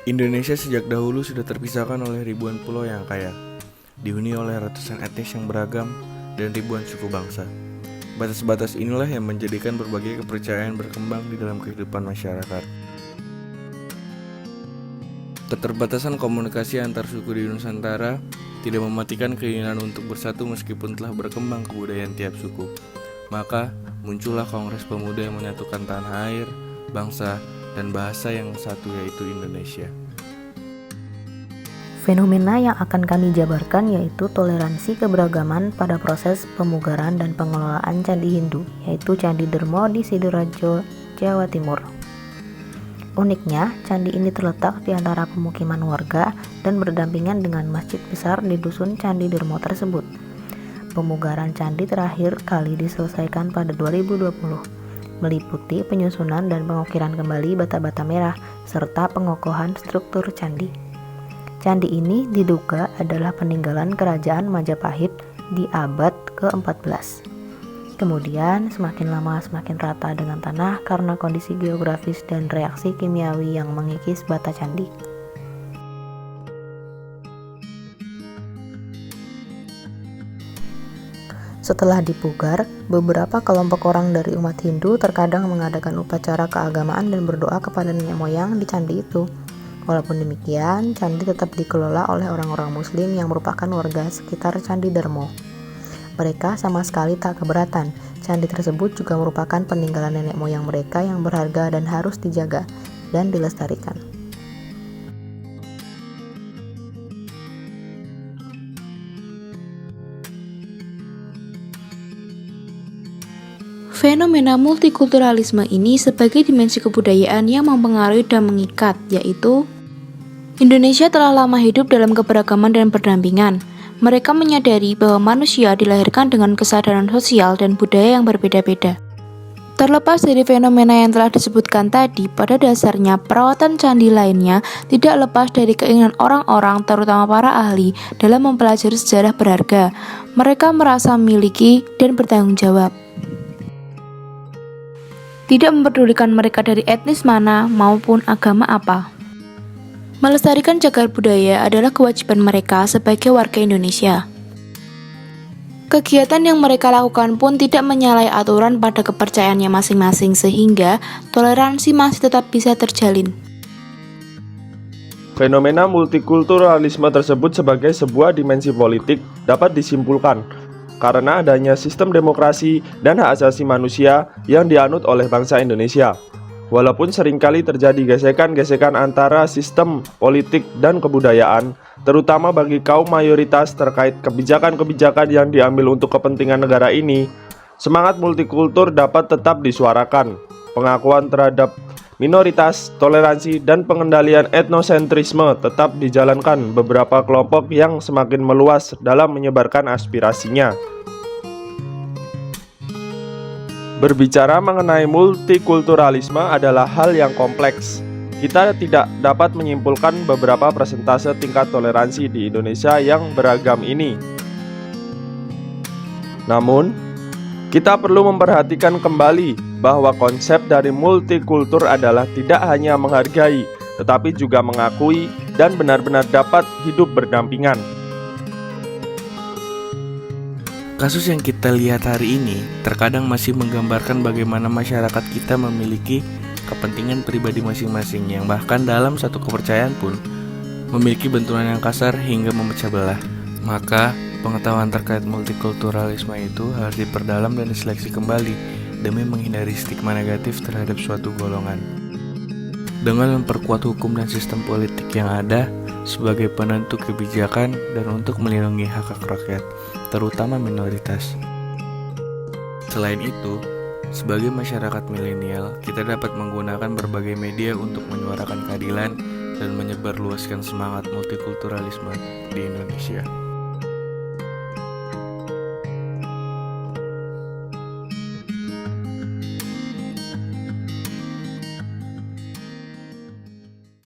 Indonesia sejak dahulu sudah terpisahkan oleh ribuan pulau yang kaya, dihuni oleh ratusan etnis yang beragam dan ribuan suku bangsa. Batas-batas inilah yang menjadikan berbagai kepercayaan berkembang di dalam kehidupan masyarakat. Keterbatasan komunikasi antar suku di Nusantara tidak mematikan keinginan untuk bersatu meskipun telah berkembang kebudayaan tiap suku. Maka muncullah Kongres Pemuda yang menyatukan tanah air, bangsa, dan bahasa yang satu, yaitu Indonesia. Fenomena yang akan kami jabarkan yaitu toleransi keberagaman pada proses pemugaran dan pengelolaan Candi Hindu, yaitu Candi Dermo di Sidoarjo, Jawa Timur. Uniknya, candi ini terletak di antara pemukiman warga dan berdampingan dengan masjid besar di dusun Candi Dermo tersebut. Pemugaran candi terakhir kali diselesaikan pada 2020, meliputi penyusunan dan pengukiran kembali bata-bata merah serta pengokohan struktur candi. Candi ini diduga adalah peninggalan kerajaan Majapahit di abad ke-14. Kemudian semakin lama semakin rata dengan tanah karena kondisi geografis dan reaksi kimiawi yang mengikis bata candi. Setelah dipugar, beberapa kelompok orang dari umat Hindu terkadang mengadakan upacara keagamaan dan berdoa kepada nenek moyang di candi itu. Walaupun demikian, candi tetap dikelola oleh orang-orang Muslim yang merupakan warga sekitar Candi Dermo. Mereka sama sekali tak keberatan. Candi tersebut juga merupakan peninggalan nenek moyang mereka yang berharga dan harus dijaga dan dilestarikan. Fenomena multikulturalisme ini sebagai dimensi kebudayaan yang mempengaruhi dan mengikat, yaitu Indonesia telah lama hidup dalam keberagaman dan pendampingan. Mereka menyadari bahwa manusia dilahirkan dengan kesadaran sosial dan budaya yang berbeda-beda. Terlepas dari fenomena yang telah disebutkan tadi, pada dasarnya perawatan candi lainnya tidak lepas dari keinginan orang-orang, terutama para ahli, dalam mempelajari sejarah berharga. Mereka merasa memiliki dan bertanggung jawab. Tidak mempedulikan mereka dari etnis mana maupun agama apa. Melestarikan cagar budaya adalah kewajiban mereka sebagai warga Indonesia. Kegiatan yang mereka lakukan pun tidak menyalahi aturan pada kepercayaannya masing-masing sehingga toleransi masih tetap bisa terjalin. Fenomena multikulturalisme tersebut sebagai sebuah dimensi politik dapat disimpulkan karena adanya sistem demokrasi dan hak asasi manusia yang dianut oleh bangsa Indonesia. Walaupun seringkali terjadi gesekan-gesekan antara sistem politik dan kebudayaan, terutama bagi kaum mayoritas terkait kebijakan-kebijakan yang diambil untuk kepentingan negara ini, semangat multikultur dapat tetap disuarakan. Pengakuan terhadap minoritas, toleransi, dan pengendalian etnosentrisme tetap dijalankan beberapa kelompok yang semakin meluas dalam menyebarkan aspirasinya. Berbicara mengenai multikulturalisme adalah hal yang kompleks. Kita tidak dapat menyimpulkan beberapa persentase tingkat toleransi di Indonesia yang beragam ini. Namun, kita perlu memperhatikan kembali bahwa konsep dari multikultur adalah tidak hanya menghargai, tetapi juga mengakui dan benar-benar dapat hidup berdampingan. Kasus yang kita lihat hari ini terkadang masih menggambarkan bagaimana masyarakat kita memiliki kepentingan pribadi masing-masing yang bahkan dalam satu kepercayaan pun memiliki benturan yang kasar hingga memecah belah. Maka pengetahuan terkait multikulturalisme itu harus diperdalam dan diseleksi kembali demi menghindari stigma negatif terhadap suatu golongan. Dengan memperkuat hukum dan sistem politik yang ada sebagai penentu kebijakan dan untuk melindungi hak-hak rakyat, terutama minoritas. Selain itu, sebagai masyarakat milenial, kita dapat menggunakan berbagai media untuk menyuarakan keadilan dan menyebarluaskan semangat multikulturalisme di Indonesia.